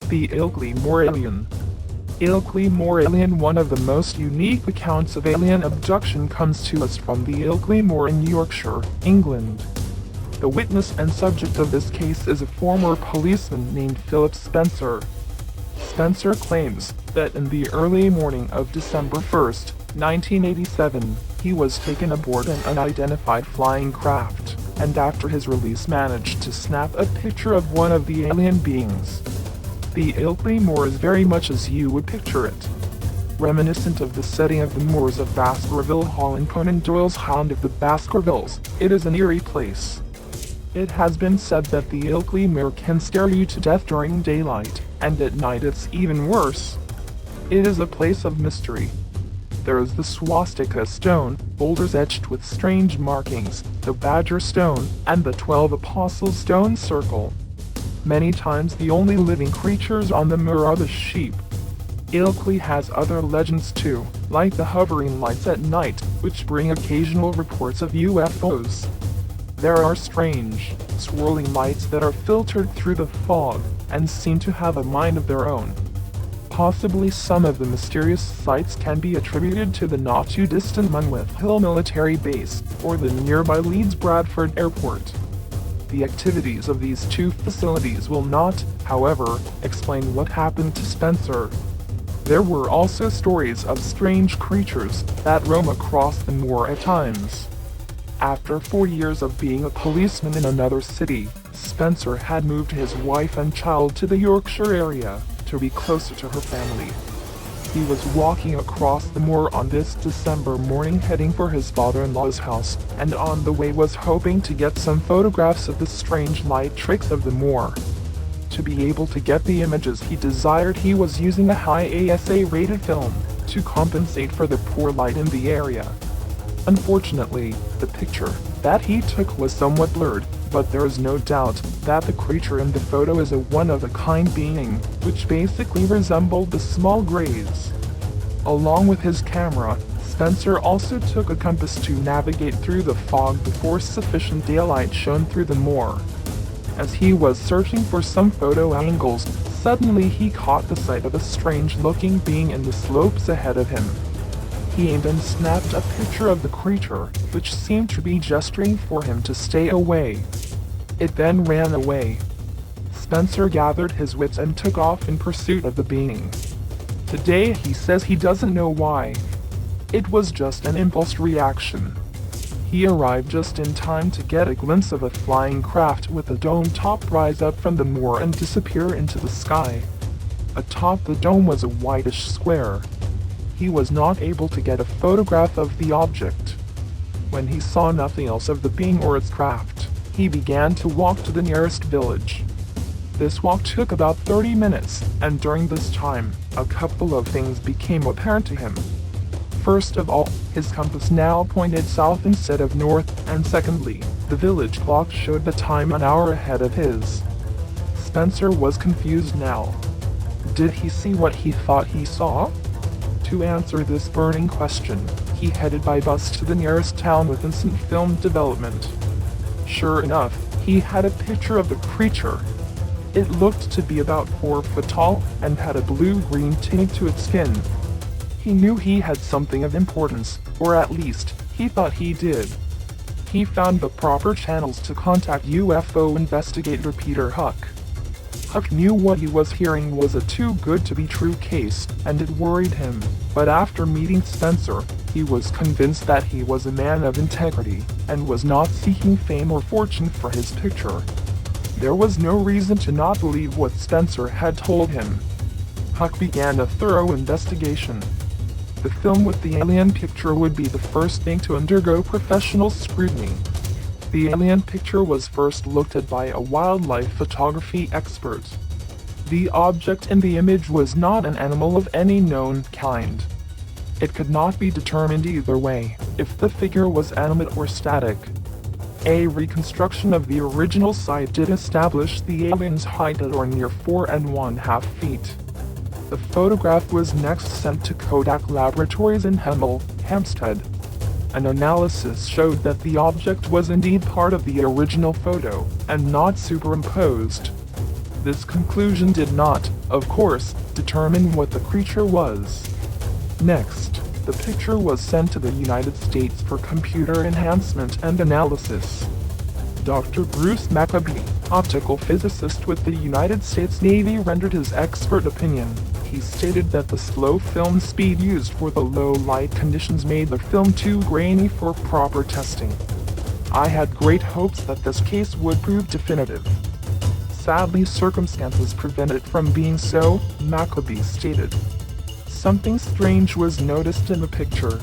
The Ilkley Moor alien. Ilkley Moor alien. One of the most unique accounts of alien abduction comes to us from the Ilkley Moor in Yorkshire, England. The witness and subject of this case is a former policeman named Philip Spencer. Spencer claims that in the early morning of December 1, 1987, he was taken aboard an unidentified flying craft, and after his release managed to snap a picture of one of the alien beings. The Ilkley Moor is very much as you would picture it. Reminiscent of the setting of the moors of Baskerville Hall in Conan Doyle's Hound of the Baskervilles, it is an eerie place. It has been said that the Ilkley Moor can scare you to death during daylight, and at night it's even worse. It is a place of mystery. There is the swastika stone, boulders etched with strange markings, the badger stone, and the 12 apostles stone circle. Many times the only living creatures on the moor are the sheep. Ilkley has other legends too, like the hovering lights at night, which bring occasional reports of UFOs. There are strange, swirling lights that are filtered through the fog, and seem to have a mind of their own. Possibly some of the mysterious sights can be attributed to the not-too-distant Monmouth Hill military base, or the nearby Leeds Bradford Airport. The activities of these two facilities will not, however, explain what happened to Spencer. There were also stories of strange creatures that roam across the moor at times. After 4 years of being a policeman in another city, Spencer had moved his wife and child to the Yorkshire area to be closer to her family. He was walking across the moor on this December morning heading for his father-in-law's house, and on the way was hoping to get some photographs of the strange light tricks of the moor. To be able to get the images he desired, he was using a high ASA-rated film to compensate for the poor light in the area. Unfortunately, the picture that he took was somewhat blurred, but there is no doubt that the creature in the photo is a one-of-a-kind being, which basically resembled the small greys. Along with his camera, Spencer also took a compass to navigate through the fog before sufficient daylight shone through the moor. As he was searching for some photo angles, suddenly he caught the sight of a strange-looking being in the slopes ahead of him. He aimed and snapped a picture of the creature, which seemed to be gesturing for him to stay away. It then ran away. Spencer gathered his wits and took off in pursuit of the being. Today he says he doesn't know why. It was just an impulse reaction. He arrived just in time to get a glimpse of a flying craft with a dome top rise up from the moor and disappear into the sky. Atop the dome was a whitish square. He was not able to get a photograph of the object. When he saw nothing else of the being or its craft, he began to walk to the nearest village. This walk took about 30 minutes, and during this time, a couple of things became apparent to him. First of all, his compass now pointed south instead of north, and secondly, the village clock showed the time an hour ahead of his. Spencer was confused now. Did he see what he thought he saw? To answer this burning question, he headed by bus to the nearest town with instant film development. Sure enough, he had a picture of the creature. It looked to be about 4 foot tall, and had a blue-green tint to its skin. He knew he had something of importance, or at least, he thought he did. He found the proper channels to contact UFO investigator Peter Huck. Huck knew what he was hearing was a too-good-to-be-true case, and it worried him, but after meeting Spencer, he was convinced that he was a man of integrity, and was not seeking fame or fortune for his picture. There was no reason to not believe what Spencer had told him. Huck began a thorough investigation. The film with the alien picture would be the first thing to undergo professional scrutiny. The alien picture was first looked at by a wildlife photography expert. The object in the image was not an animal of any known kind. It could not be determined either way, if the figure was animate or static. A reconstruction of the original site did establish the alien's height at or near 4.5 feet. The photograph was next sent to Kodak Laboratories in Hemel, Hampstead. An analysis showed that the object was indeed part of the original photo, and not superimposed. This conclusion did not, of course, determine what the creature was. Next, the picture was sent to the United States for computer enhancement and analysis. Dr. Bruce Maccabee, optical physicist with the United States Navy, rendered his expert opinion. He stated that the slow film speed used for the low light conditions made the film too grainy for proper testing. I had great hopes that this case would prove definitive. Sadly, circumstances prevent it from being so, Maccabee stated. Something strange was noticed in the picture.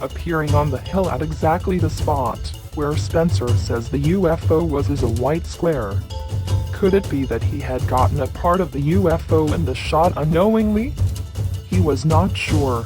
Appearing on the hill at exactly the spot where Spencer says the UFO was is a white square. Could it be that he had gotten a part of the UFO in the shot unknowingly? He was not sure.